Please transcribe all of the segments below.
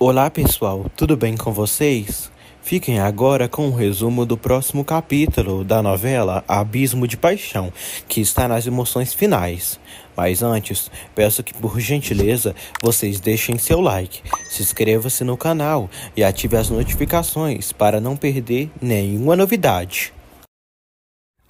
Olá pessoal, tudo bem com vocês? Fiquem agora com um resumo do próximo capítulo da novela Abismo de Paixão, que está nas emoções finais. Mas antes, peço que por gentileza vocês deixem seu like, se inscreva-se no canal e ative as notificações para não perder nenhuma novidade.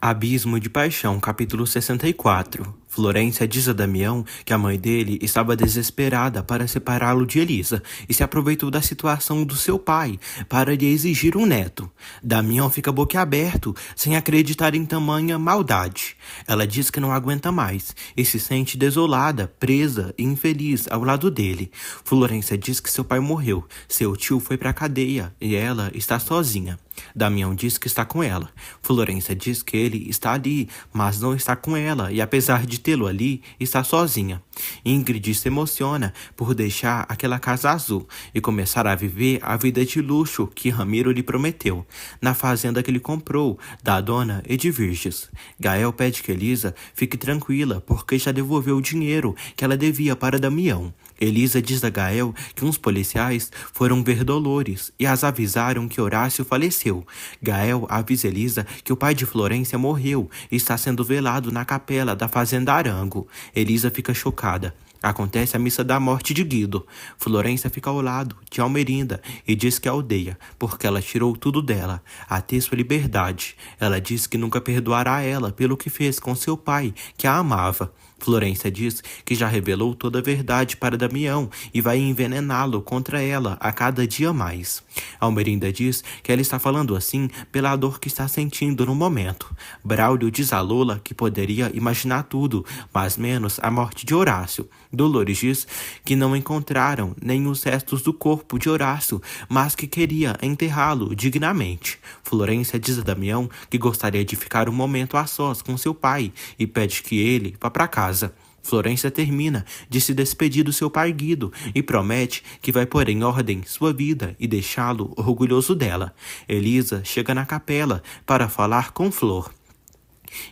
Abismo de Paixão, capítulo 64. Florência diz a Damião que a mãe dele estava desesperada para separá-lo de Elisa e se aproveitou da situação do seu pai para lhe exigir um neto. Damião fica boquiaberto, sem acreditar em tamanha maldade. Ela diz que não aguenta mais e se sente desolada, presa e infeliz ao lado dele. Florência diz que seu pai morreu, seu tio foi para a cadeia e ela está sozinha. Damião diz que está com ela. Florência diz que ele está ali, mas não está com ela e apesar de tê-lo ali, está sozinha. Ingrid se emociona por deixar aquela casa azul e começar a viver a vida de luxo que Ramiro lhe prometeu, na fazenda que ele comprou da dona Edvirges. Gael pede que Elisa fique tranquila porque já devolveu o dinheiro que ela devia para Damião. Elisa diz a Gael que uns policiais foram ver Dolores e as avisaram que Horácio faleceu. Gael avisa Elisa que o pai de Florência morreu e está sendo velado na capela da fazenda Arango. Elisa fica chocada. Acontece a missa da morte de Guido. Florência fica ao lado de Almerinda e diz que a odeia, porque ela tirou tudo dela, até sua liberdade. Ela diz que nunca perdoará ela pelo que fez com seu pai, que a amava. Florência diz que já revelou toda a verdade para Damião e vai envenená-lo contra ela a cada dia mais. Almerinda diz que ela está falando assim pela dor que está sentindo no momento. Braulio diz a Lola que poderia imaginar tudo, mas menos a morte de Horácio. Dolores diz que não encontraram nem os restos do corpo de Horácio, mas que queria enterrá-lo dignamente. Florência diz a Damião que gostaria de ficar um momento a sós com seu pai e pede que ele vá para casa. Florência termina de se despedir do seu pai Guido e promete que vai pôr em ordem sua vida e deixá-lo orgulhoso dela. Elisa chega na capela para falar com Flor.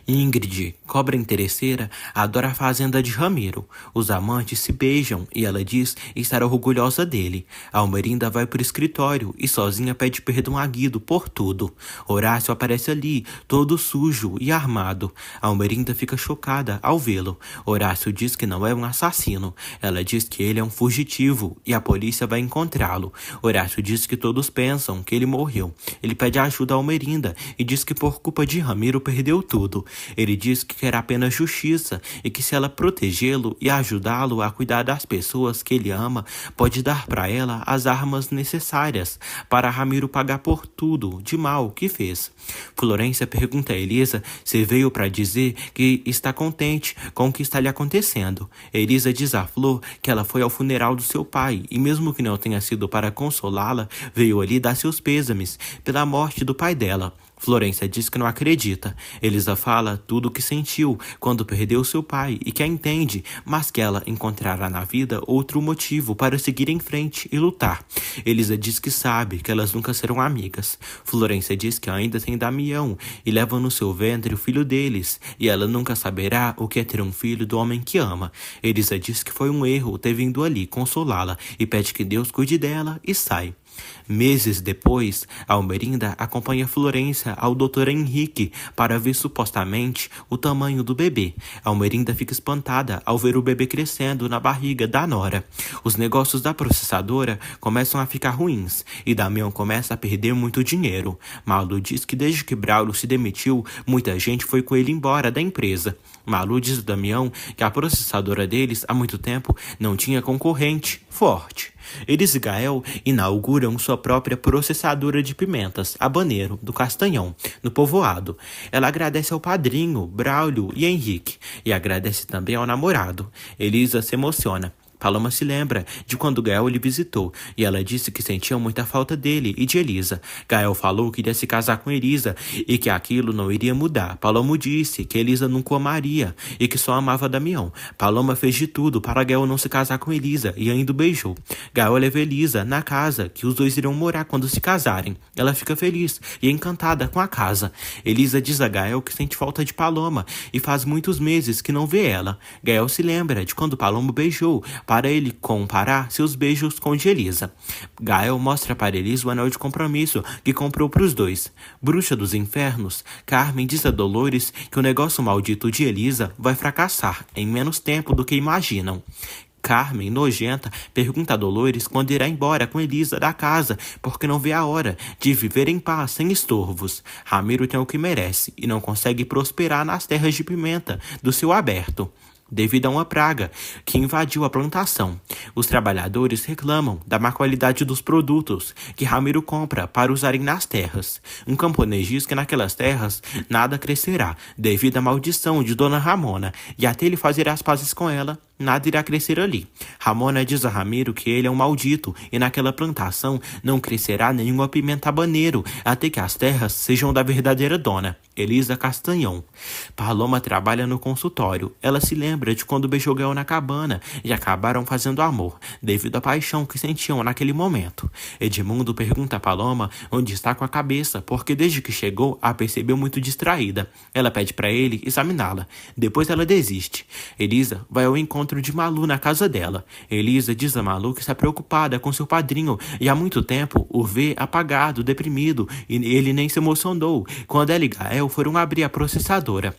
Ingrid, cobra interesseira, adora a fazenda de Ramiro. Os amantes se beijam e ela diz estar orgulhosa dele. Almerinda vai para o escritório e sozinha pede perdão a Guido por tudo. Horácio aparece ali, todo sujo e armado. Almerinda fica chocada ao vê-lo. Horácio diz que não é um assassino. Ela diz que ele é um fugitivo e a polícia vai encontrá-lo. Horácio diz que todos pensam que ele morreu. Ele pede ajuda a Almerinda e diz que por culpa de Ramiro perdeu tudo. Ele diz que quer apenas justiça e que se ela protegê-lo e ajudá-lo a cuidar das pessoas que ele ama, pode dar para ela as armas necessárias para Ramiro pagar por tudo de mal que fez. Florência pergunta a Elisa se veio para dizer que está contente com o que está lhe acontecendo. Elisa diz a Flor que ela foi ao funeral do seu pai e mesmo que não tenha sido para consolá-la, veio ali dar seus pêsames pela morte do pai dela. Florência diz que não acredita. Elisa fala tudo o que sentiu quando perdeu seu pai e que a entende, mas que ela encontrará na vida outro motivo para seguir em frente e lutar. Elisa diz que sabe que elas nunca serão amigas. Florência diz que ainda tem Damião e leva no seu ventre o filho deles, e ela nunca saberá o que é ter um filho do homem que ama. Elisa diz que foi um erro ter vindo ali consolá-la e pede que Deus cuide dela e sai. Meses depois, Almerinda acompanha Florência ao Dr. Henrique para ver supostamente o tamanho do bebê. Almerinda fica espantada ao ver o bebê crescendo na barriga da nora. Os negócios da processadora começam a ficar ruins e Damião começa a perder muito dinheiro. Malu diz que desde que Braulio se demitiu, muita gente foi com ele embora da empresa. Malu diz a Damião que a processadora deles há muito tempo não tinha concorrente forte. Eles e Gael inauguram sua própria processadora de pimentas, Habaneiro, do Castanhão, no povoado. Ela agradece ao padrinho, Braulio e Henrique, e agradece também ao namorado. Elisa se emociona. Paloma se lembra de quando Gael lhe visitou e ela disse que sentia muita falta dele e de Elisa. Gael falou que iria se casar com Elisa e que aquilo não iria mudar. Paloma disse que Elisa nunca o amaria e que só amava Damião. Paloma fez de tudo para Gael não se casar com Elisa e ainda o beijou. Gael leva Elisa na casa que os dois irão morar quando se casarem. Ela fica feliz e encantada com a casa. Elisa diz a Gael que sente falta de Paloma e faz muitos meses que não vê ela. Gael se lembra de quando Paloma beijou para ele comparar seus beijos com o de Elisa. Gael mostra para Elisa o anel de compromisso que comprou para os dois. Bruxa dos infernos, Carmen diz a Dolores que o negócio maldito de Elisa vai fracassar em menos tempo do que imaginam. Carmen, nojenta, pergunta a Dolores quando irá embora com Elisa da casa, porque não vê a hora de viver em paz, sem estorvos. Ramiro tem o que merece e não consegue prosperar nas terras de pimenta do seu aberto, devido a uma praga que invadiu a plantação. Os trabalhadores reclamam da má qualidade dos produtos que Ramiro compra para usarem nas terras. Um camponês diz que naquelas terras nada crescerá, devido à maldição de Dona Ramona, e até ele fazer as pazes com ela, nada irá crescer ali. Ramona diz a Ramiro que ele é um maldito e naquela plantação não crescerá nenhuma pimenta habaneiro até que as terras sejam da verdadeira dona, Elisa Castanhon. Paloma trabalha no consultório. Ela se lembra de quando beijou Gael na cabana e acabaram fazendo amor, devido à paixão que sentiam naquele momento. Edmundo pergunta a Paloma onde está com a cabeça, porque desde que chegou a percebeu muito distraída. Ela pede para ele examiná-la. Depois ela desiste. Elisa vai ao encontro de Malu na casa dela. Elisa diz a Malu que está preocupada com seu padrinho e há muito tempo o vê apagado, deprimido, e ele nem se emocionou quando ela e Gael foram abrir a processadora.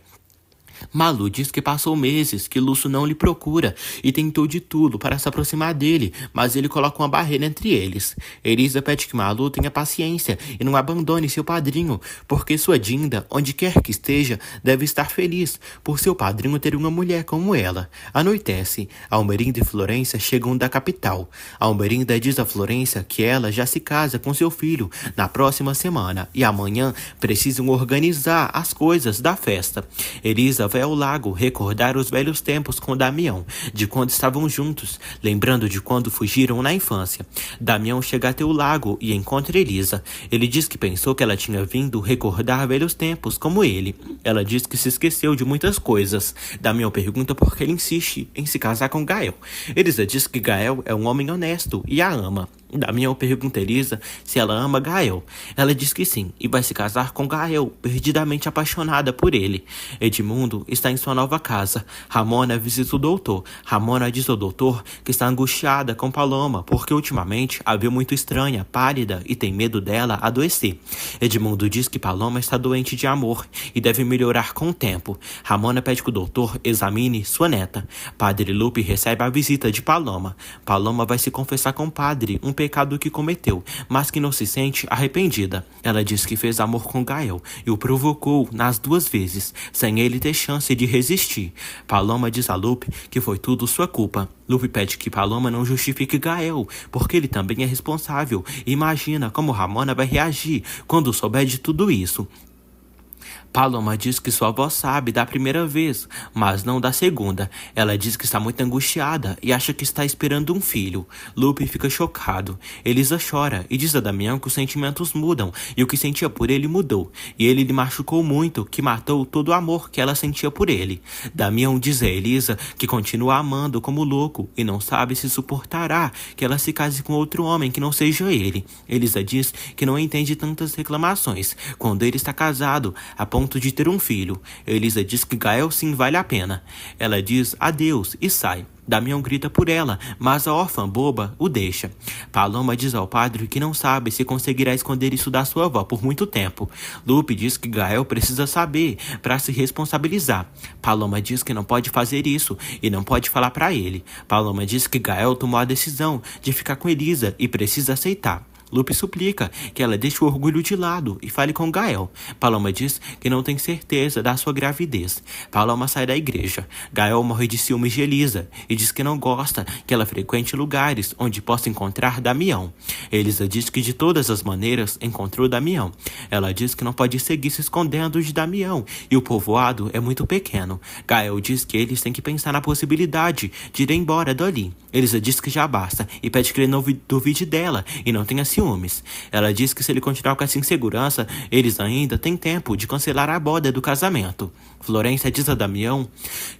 Malu diz que passou meses que Lúcio não lhe procura e tentou de tudo para se aproximar dele, mas ele coloca uma barreira entre eles. Elisa pede que Malu tenha paciência e não abandone seu padrinho, porque sua Dinda, onde quer que esteja, deve estar feliz por seu padrinho ter uma mulher como ela. Anoitece. Almerinda e Florência chegam da capital. Almerinda diz a Florência que ela já se casa com seu filho na próxima semana e amanhã precisam organizar as coisas da festa. Elisa vai ao lago recordar os velhos tempos com Damião, de quando estavam juntos, lembrando de quando fugiram na infância. Damião chega até o lago e encontra Elisa. Ele diz que pensou que ela tinha vindo recordar velhos tempos como ele. Ela diz que se esqueceu de muitas coisas. Damião pergunta por que ele insiste em se casar com Gael. Elisa diz que Gael é um homem honesto e a ama. Damião pergunta a Elisa se ela ama Gael. Ela diz que sim e vai se casar com Gael, perdidamente apaixonada por ele. Edmundo está em sua nova casa. Ramona visita o doutor. Ramona diz ao doutor que está angustiada com Paloma porque ultimamente a viu muito estranha, pálida e tem medo dela adoecer. Edmundo diz que Paloma está doente de amor e deve melhorar com o tempo. Ramona pede que o doutor examine sua neta. Padre Lupe recebe a visita de Paloma. Paloma vai se confessar com o padre um pecado que cometeu, mas que não se sente arrependida. Ela diz que fez amor com Gael e o provocou nas 2 vezes, sem ele ter chance de resistir. Paloma diz a Lupe que foi tudo sua culpa. Lupe pede que Paloma não justifique Gael, porque ele também é responsável. Imagina como Ramona vai reagir quando souber de tudo isso. Paloma diz que sua avó sabe da primeira vez, mas não da segunda. Ela diz que está muito angustiada e acha que está esperando um filho. Lupe fica chocado. Elisa chora e diz a Damião que os sentimentos mudam e o que sentia por ele mudou. E ele lhe machucou muito, que matou todo o amor que ela sentia por ele. Damião diz a Elisa que continua amando como louco e não sabe se suportará que ela se case com outro homem que não seja ele. Elisa diz que não entende tantas reclamações quando ele está casado, a ponto de ter um filho. Elisa diz que Gael sim vale a pena. Ela diz adeus e sai. Damião grita por ela, mas a órfã boba o deixa. Paloma diz ao padre que não sabe se conseguirá esconder isso da sua avó por muito tempo. Lupe diz que Gael precisa saber para se responsabilizar. Paloma diz que não pode fazer isso e não pode falar para ele. Paloma diz que Gael tomou a decisão de ficar com Elisa e precisa aceitar. Lupe suplica que ela deixe o orgulho de lado e fale com Gael. Paloma diz que não tem certeza da sua gravidez. Paloma sai da igreja. Gael morre de ciúmes de Elisa e diz que não gosta que ela frequente lugares onde possa encontrar Damião. Elisa diz que de todas as maneiras encontrou Damião. Ela diz que não pode seguir se escondendo de Damião e o povoado é muito pequeno. Gael diz que eles têm que pensar na possibilidade de ir embora dali. Elisa diz que já basta e pede que ele não duvide dela e não tenha ciúmes. Ela diz que se ele continuar com essa insegurança, eles ainda têm tempo de cancelar a boda do casamento. Florência diz a Damião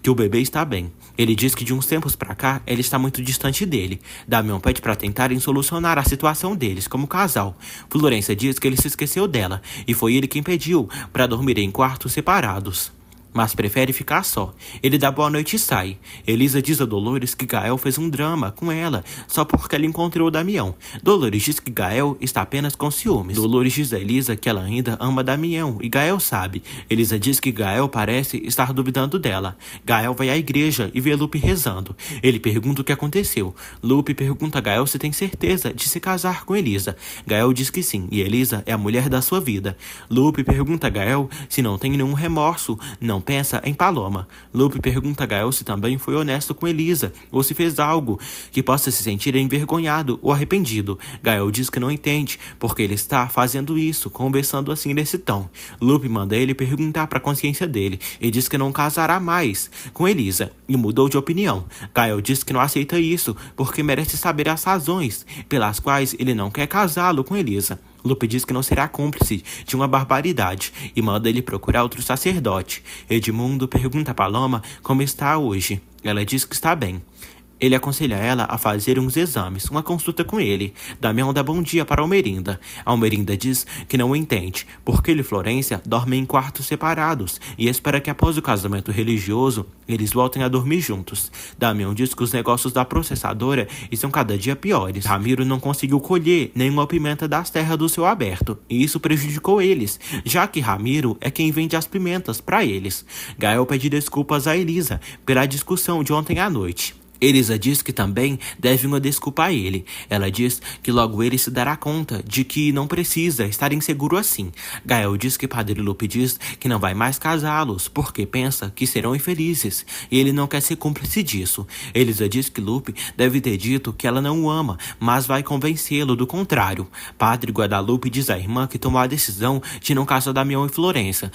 que o bebê está bem. Ele diz que de uns tempos pra cá, ele está muito distante dele. Damião pede para tentarem solucionar a situação deles como casal. Florência diz que ele se esqueceu dela e foi ele quem pediu para dormir em quartos separados. mas prefere ficar só. Ele dá boa noite e sai. Elisa diz a Dolores que Gael fez um drama com ela só porque ela encontrou o Damião. Dolores diz que Gael está apenas com ciúmes. Dolores diz a Elisa que ela ainda ama Damião e Gael sabe. Elisa diz que Gael parece estar duvidando dela. Gael vai à igreja e vê Lupe rezando. Ele pergunta o que aconteceu. Lupe pergunta a Gael se tem certeza de se casar com Elisa. Gael diz que sim, e Elisa é a mulher da sua vida. Lupe pergunta a Gael se não tem nenhum remorso, não pensa em Paloma. Lupe pergunta a Gael se também foi honesto com Elisa, ou se fez algo que possa se sentir envergonhado ou arrependido. Gael diz que não entende, porque ele está fazendo isso, conversando assim nesse tom. Lupe manda ele perguntar para a consciência dele, e diz que não casará mais com Elisa, e mudou de opinião. Gael diz que não aceita isso, porque merece saber as razões pelas quais ele não quer casá-lo com Elisa. Lupe diz que não será cúmplice de uma barbaridade e manda ele procurar outro sacerdote. Edmundo pergunta a Paloma como está hoje. Ela diz que está bem. Ele aconselha ela a fazer uns exames, uma consulta com ele. Damião dá bom dia para Almerinda. Almerinda diz que não entende, porque ele e Florência dormem em quartos separados e espera que após o casamento religioso, eles voltem a dormir juntos. Damião diz que os negócios da processadora estão cada dia piores. Ramiro não conseguiu colher nenhuma pimenta das terras do céu aberto, e isso prejudicou eles, já que Ramiro é quem vende as pimentas para eles. Gael pede desculpas a Elisa pela discussão de ontem à noite. Elisa diz que também deve uma desculpa a ele. Ela diz que logo ele se dará conta de que não precisa estar inseguro assim. Gael diz que Padre Lupe diz que não vai mais casá-los porque pensa que serão infelizes e ele não quer ser cúmplice disso. Elisa diz que Lupe deve ter dito que ela não o ama, mas vai convencê-lo do contrário. Padre Guadalupe diz à irmã que tomou a decisão de não casar Damião e Florência,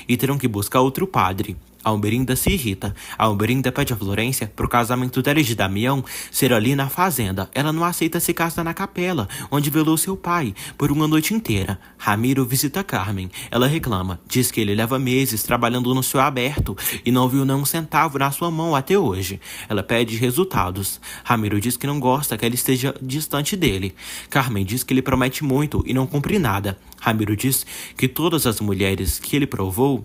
e terão que buscar outro padre. Almerinda se irrita. Almerinda pede a Florência pro casamento dela e de Damião ser ali na fazenda. Ela não aceita se casar na capela, onde velou seu pai, por uma noite inteira. Ramiro visita Carmen. Ela reclama. Diz que ele leva meses trabalhando no céu aberto e não viu nem um centavo na sua mão até hoje. Ela pede resultados. Ramiro diz que não gosta que ela esteja distante dele. Carmen diz que ele promete muito e não cumpre nada. Ramiro diz que todas as mulheres que ele provou,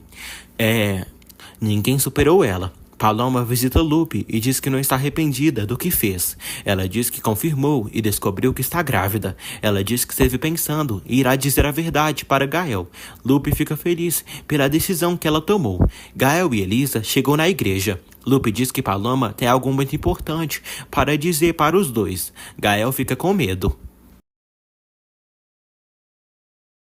ninguém superou ela. Paloma visita Lupe e diz que não está arrependida do que fez. Ela diz que confirmou e descobriu que está grávida. Ela diz que esteve pensando e irá dizer a verdade para Gael. Lupe fica feliz pela decisão que ela tomou. Gael e Elisa chegam na igreja. Lupe diz que Paloma tem algo muito importante para dizer para os dois. Gael fica com medo.